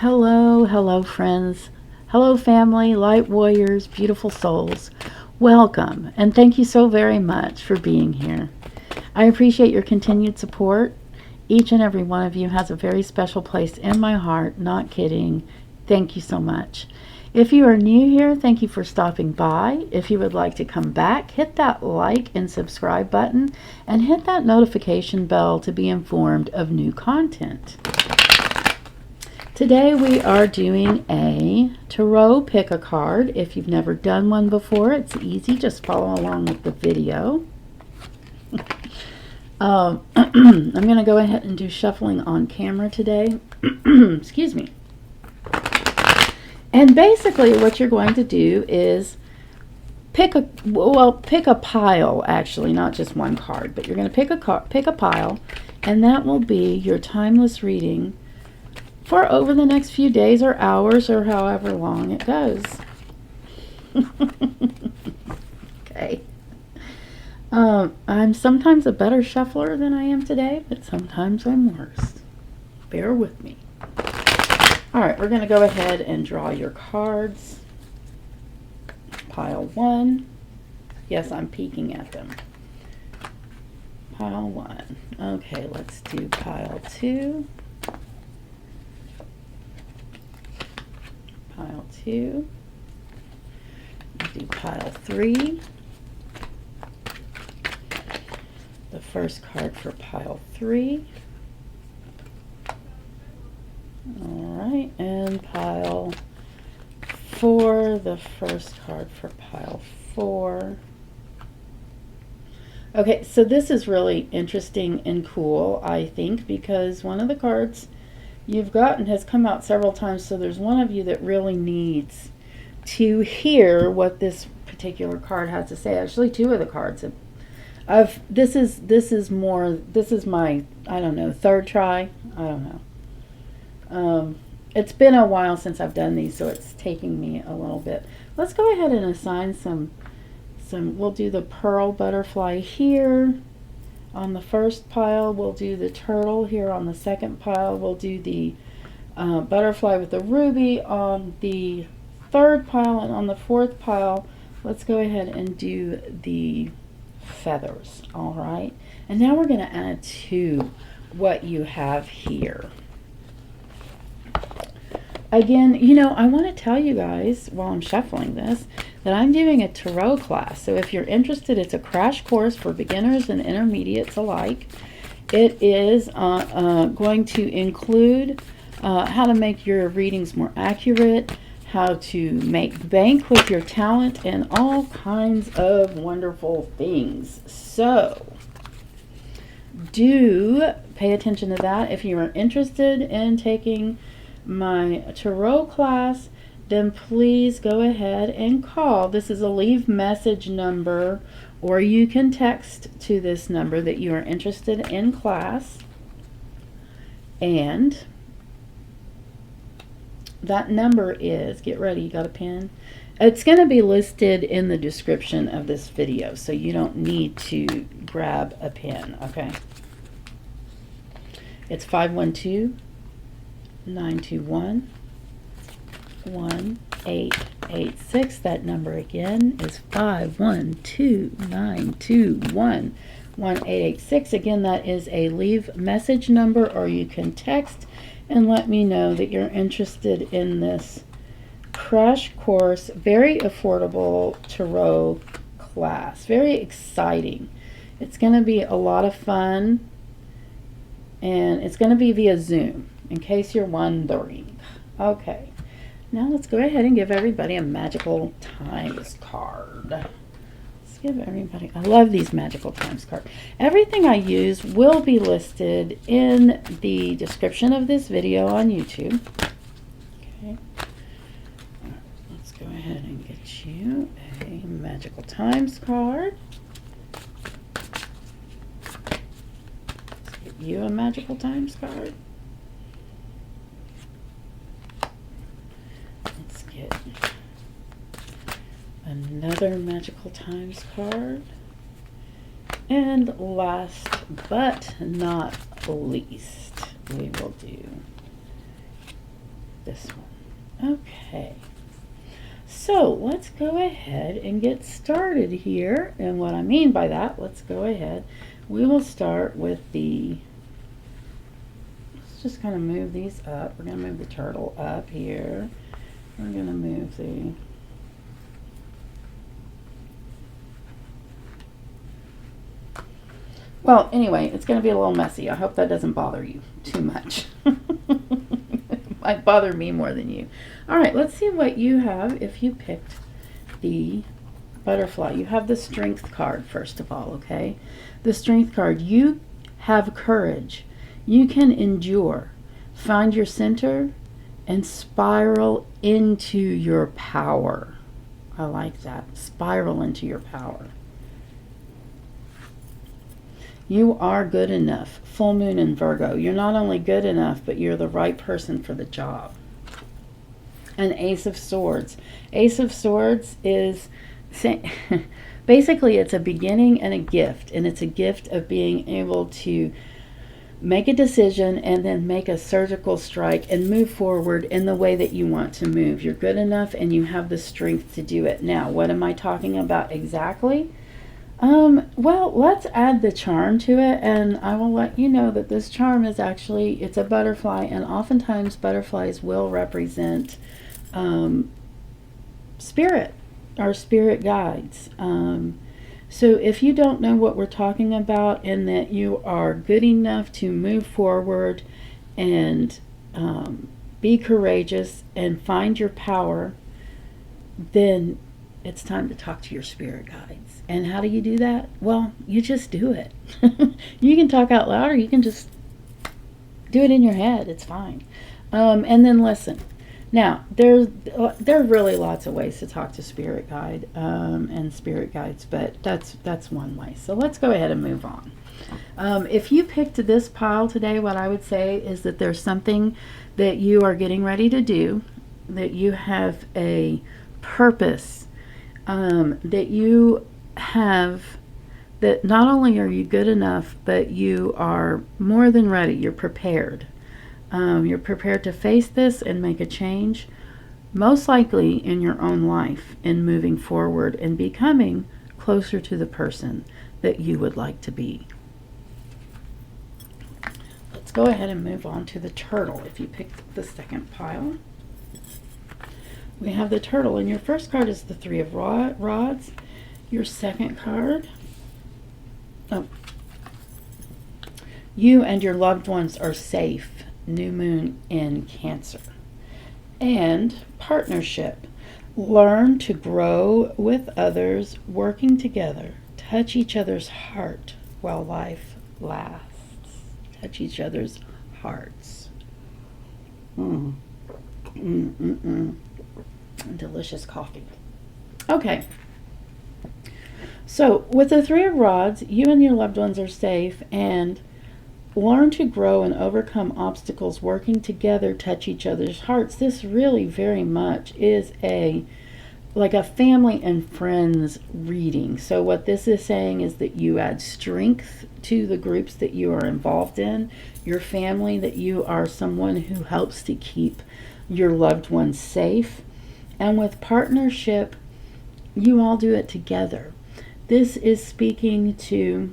Hello, hello friends. Hello family, light warriors, beautiful souls. Welcome and thank you so very much for being here. I appreciate your continued support. Each and every one of you has a very special place in my heart, not kidding. Thank you so much. If you are new here, thank you for stopping by. If you would like to come back, hit that like and subscribe button and hit that notification bell to be informed of new content. Today we are doing a tarot pick-a-card. If you've never done one before, it's easy. Just follow along with the video. I'm going to go ahead and do shuffling on camera today. Excuse me. And basically what you're going to do is pick a pile, actually, not just one card, but you're going to pick a pile, and that will be your timeless reading for over the next few days or hours or however long it goes. Okay. I'm sometimes a better shuffler than I am today, but sometimes I'm worse. Bear with me. All right, we're going to go ahead and draw your cards. Pile 1. Yes, I'm peeking at them. Pile 1. Okay, let's do pile 2. Pile 2. We'll do pile 3. The first card for pile 3. Alright, and pile 4, the first card for pile 4. Okay, so this is really interesting and cool, I think, because one of the cards you've gotten has come out several times, so there's one of you that really needs to hear what this particular card has to say. Actually, two of the cards have, this is my, I don't know, third try. I don't know. It's been a while since I've done these, so it's taking me a little bit. Let's go ahead and assign some we'll do the pearl butterfly here on the first pile. We'll do the turtle here on the second pile. We'll do the butterfly with the ruby on the third pile, and on the fourth pile let's go ahead and do the feathers. All right, and now we're going to add to what you have here. Again, you know, I want to tell you guys while I'm shuffling this that I'm doing a tarot class. So if you're interested, it's a crash course for beginners and intermediates alike. It is going to include how to make your readings more accurate, how to make bank with your talent, and all kinds of wonderful things. So do pay attention to that. If you are interested in taking my tarot class, then please go ahead and call. This is a leave message number, or you can text to this number that you are interested in class, and that number is, get ready, you got a pen? It's going to be listed in the description of this video, so you don't need to grab a pen, okay? It's 512-921-1886. That number again is 512-921-1886. Again, that is a leave message number, or you can text and let me know that you're interested in this crash course, very affordable tarot class. Very exciting. It's going to be a lot of fun, and it's going to be via Zoom, in case you're wondering. Okay, now let's go ahead and give everybody a magical times card. Let's give everybody, I love these magical times cards. Everything I use will be listed in the description of this video on YouTube. Okay, let's go ahead and get you a magical times card. Let's get you a magical times card. Let's get another magical times card. And last but not least, we will do this one. Okay. So let's go ahead and get started here. And what I mean by that, let's go ahead. We will start with let's just kind of move these up. We're going to move the turtle up here. We're going to move well, anyway, it's going to be a little messy. I hope that doesn't bother you too much. It might bother me more than you. All right, let's see what you have if you picked the butterfly. You have the strength card, first of all, okay? The strength card. You have courage. You can endure. Find your center and spiral into your power. I like that. Spiral into your power. You are good enough. Full moon in Virgo. You're not only good enough, but you're the right person for the job. An Ace of Swords. Ace of Swords is basically it's a beginning and a gift. And it's a gift of being able to make a decision and then make a surgical strike and move forward in the way that you want to move. You're good enough and you have the strength to do it. Now, what am I talking about exactly? Well, let's add the charm to it, and I will let you know that this charm is actually, it's a butterfly, and oftentimes butterflies will represent spirit, our spirit guides. So if you don't know what we're talking about and that you are good enough to move forward and be courageous and find your power, then it's time to talk to your spirit guides. And how do you do that? Well, you just do it. You can talk out loud or you can just do it in your head. It's fine. And then listen. Now, there are really lots of ways to talk to spirit guide and spirit guides, but that's one way. So let's go ahead and move on. If you picked this pile today, what I would say is that there's something that you are getting ready to do, that you have a purpose, that you have, that not only are you good enough, but you are more than ready. You're prepared. You're prepared to face this and make a change, most likely in your own life, in moving forward and becoming closer to the person that you would like to be. Let's go ahead and move on to the turtle. If you picked the second pile, we have the turtle, and your first card is the Three of Rods. Your second card, you and your loved ones are safe. New moon in Cancer. And partnership. Learn to grow with others, working together. Touch each other's heart while life lasts. Touch each other's hearts. Delicious coffee. Okay. So with the Three of Rods, you and your loved ones are safe, and learn to grow and overcome obstacles, working together, touch each other's hearts. This really very much is like a family and friends reading. So what this is saying is that you add strength to the groups that you are involved in, your family, that you are someone who helps to keep your loved ones safe. And with partnership, you all do it together. This is speaking to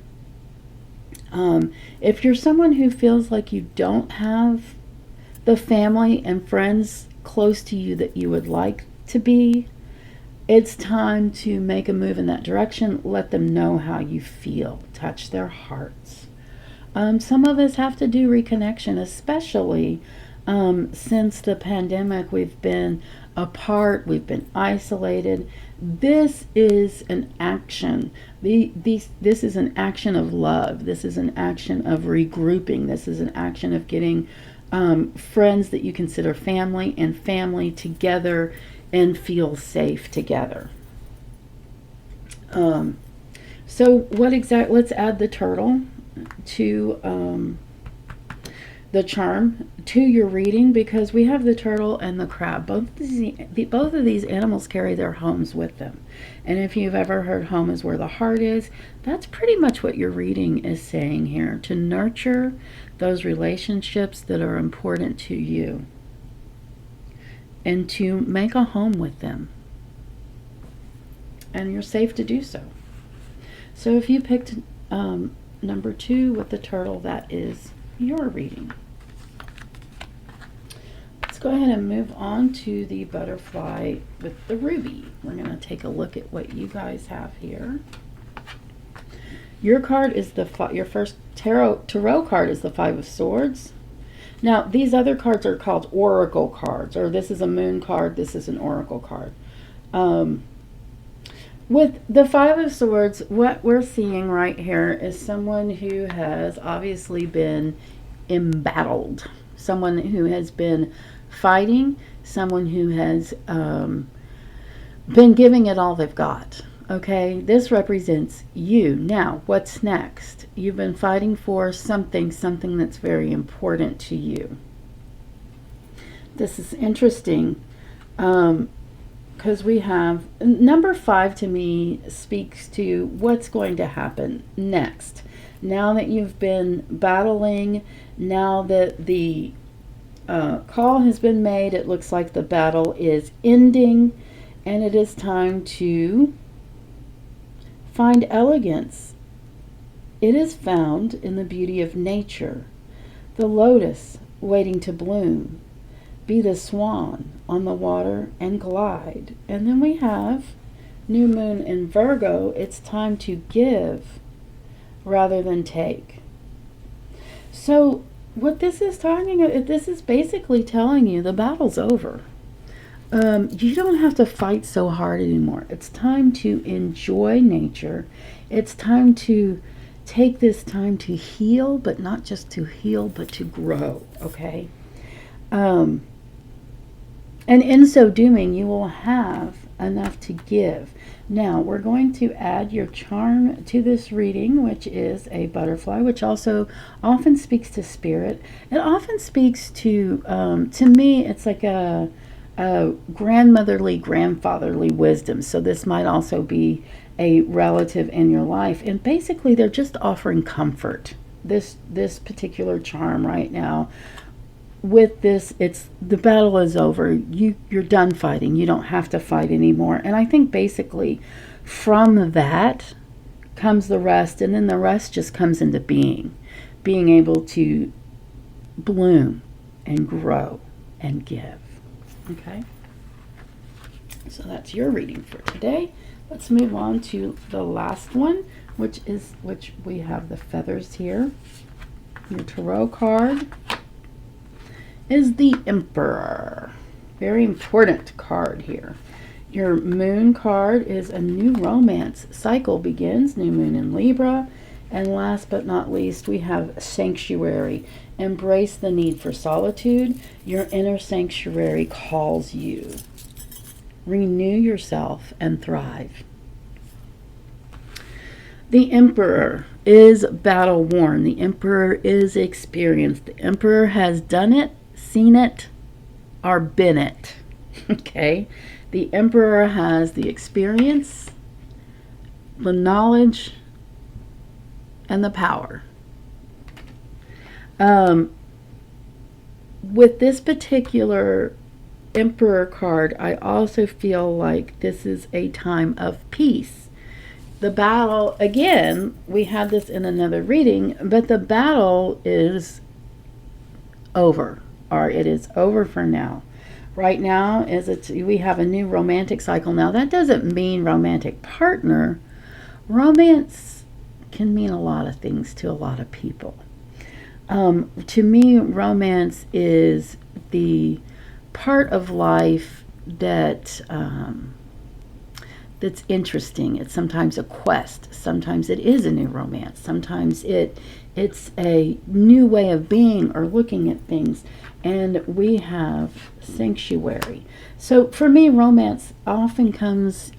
if you're someone who feels like you don't have the family and friends close to you that you would like to be, it's time to make a move in that direction. Let them know how you feel. Touch their hearts. Some of us have to do reconnection, especially since the pandemic. We've been apart, we've been isolated. This is an action. This is an action of love. This is an action of regrouping. This is an action of getting friends that you consider family and family together and feel safe together. So what exactly, let's add the turtle to the charm to your reading, because we have the turtle and the crab. Both of these animals carry their homes with them. And if you've ever heard home is where the heart is, that's pretty much what your reading is saying here, to nurture those relationships that are important to you. and to make a home with them. And you're safe to do so. So if you picked number 2 with the turtle, that is your reading. Let's go ahead and move on to the butterfly with the ruby. We're going to take a look at what you guys have here. Your card is your first tarot card is the 5 of Swords. Now, these other cards are called oracle cards, or this is a moon card, this is an oracle card. With the 5 of Swords, what we're seeing right here is someone who has obviously been embattled, someone who has been fighting, someone who has been giving it all they've got. Okay, this represents you. Now, what's next? You've been fighting for something that's very important to you. This is interesting because we have number 5 to me speaks to what's going to happen next. Now that you've been battling, now that the call has been made, it looks like the battle is ending, and it is time to find elegance. It is found in the beauty of nature, the lotus waiting to bloom, be the swan on the water and glide. And then we have new moon in Virgo. It's time to give rather than take. So what this is this is basically telling you the battle's over. You don't have to fight so hard anymore. It's time to enjoy nature. It's time to take this time to heal, but not just to heal, but to grow, okay? And in so doing, you will have enough to give. Now, we're going to add your charm to this reading, which is a butterfly, which also often speaks to spirit. It often speaks to me, it's like a grandmotherly, grandfatherly wisdom. So this might also be a relative in your life. And basically, they're just offering comfort. This particular charm right now, with this, it's the battle is over. You're done fighting. You don't have to fight anymore. And I think basically from that comes the rest, and then the rest just comes into being able to bloom and grow and give. Okay, so that's your reading for today. Let's move on to the last one, which we have the feathers here. Your tarot card is the Emperor. Very important card here. Your moon card is a new romance cycle begins, new moon in Libra. And last but not least, we have Sanctuary. Embrace the need for solitude. Your inner sanctuary calls you. Renew yourself and thrive. The Emperor is battle worn. The Emperor is experienced. The Emperor has done it, seen it, or been it. Okay? The Emperor has the experience, the knowledge, and the power. With this particular Emperor card, I also feel like this is a time of peace. The battle, again, we had this in another reading, but the battle is over, or it is over for now. Right now, we have a new romantic cycle. Now, that doesn't mean romantic partner. Romance can mean a lot of things to a lot of people. To me, romance is the part of life that's interesting. It's sometimes a quest. Sometimes it is a new romance. Sometimes it's a new way of being or looking at things. And we have Sanctuary. So for me, romance often comes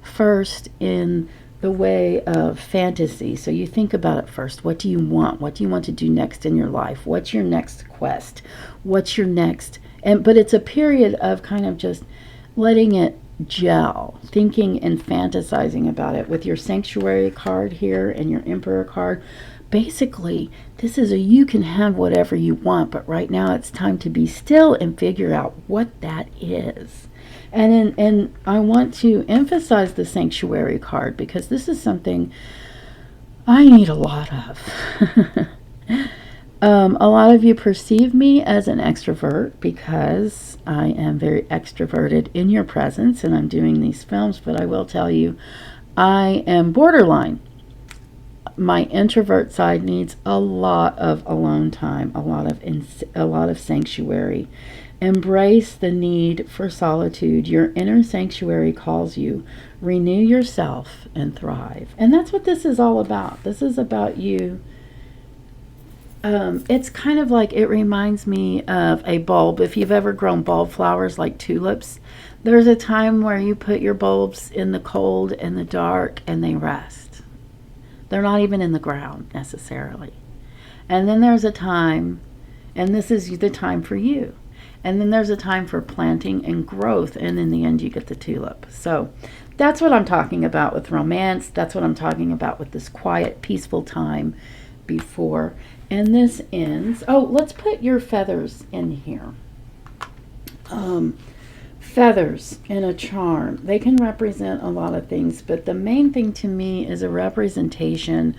first in the way of fantasy. So you think about it first. What do you want? What do you want to do next in your life? What's your next quest? What's your next? But it's a period of kind of just letting it gel, thinking and fantasizing about it with your Sanctuary card here and your Emperor card. basically, this is you can have whatever you want, but right now it's time to be still and figure out what that is. And I want to emphasize the sanctuary card because this is something I need a lot of. A lot of you perceive me as an extrovert because I am very extroverted in your presence and I'm doing these films, but I will tell you I am borderline. My introvert side needs a lot of alone time, a lot of sanctuary. Embrace the need for solitude. Your inner sanctuary calls you. Renew yourself and thrive. And that's what this is all about. This is about you. It's kind of like, it reminds me of a bulb. If you've ever grown bulb flowers like tulips, there's a time where you put your bulbs in the cold and the dark and they rest. They're not even in the ground necessarily. And then there's a time, and this is the time for you. And then there's a time for planting and growth, and in the end you get the tulip. So that's what I'm talking about with romance. That's what I'm talking about with this quiet, peaceful time before. And this ends. Oh, let's put your feathers in here. Feathers in a charm. They can represent a lot of things, but the main thing to me is a representation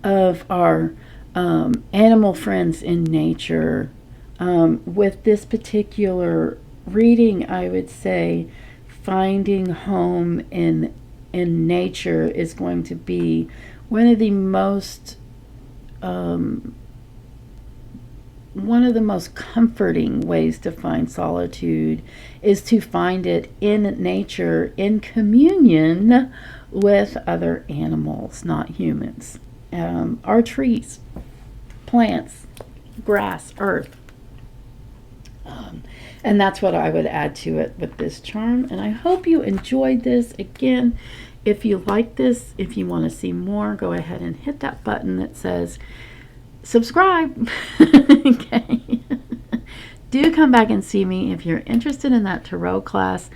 of our animal friends in nature. With this particular reading, I would say finding home in nature is going to be one of the most comforting ways to find solitude is to find it in nature, in communion with other animals, not humans. Our trees, plants, grass, earth. And that's what I would add to it with this charm. And I hope you enjoyed this. Again, if you like this, if you want to see more, go ahead and hit that button that says subscribe. Okay. Do come back and see me if you're interested in that tarot class.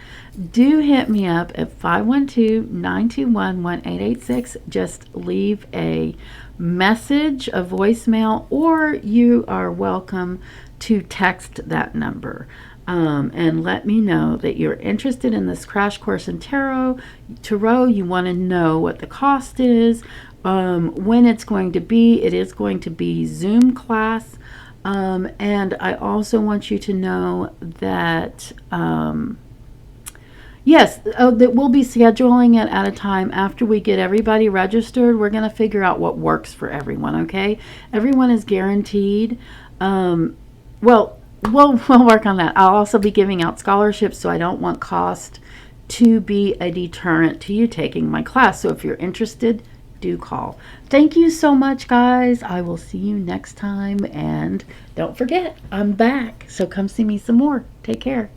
Do hit me up at 512-921-1886. Just leave a message, a voicemail, or you are welcome to text that number. And let me know that you're interested in this crash course in tarot. You want to know what the cost is, when it's going to be. It is going to be Zoom class. And I also want you to know that, yes, that we'll be scheduling it at a time after we get everybody registered. We're going to figure out what works for everyone, okay? Everyone is guaranteed. Well, we'll work on that. I'll also be giving out scholarships, so I don't want cost to be a deterrent to you taking my class. So if you're interested, do call. Thank you so much, guys. I will see you next time. And don't forget, I'm back. So come see me some more. Take care.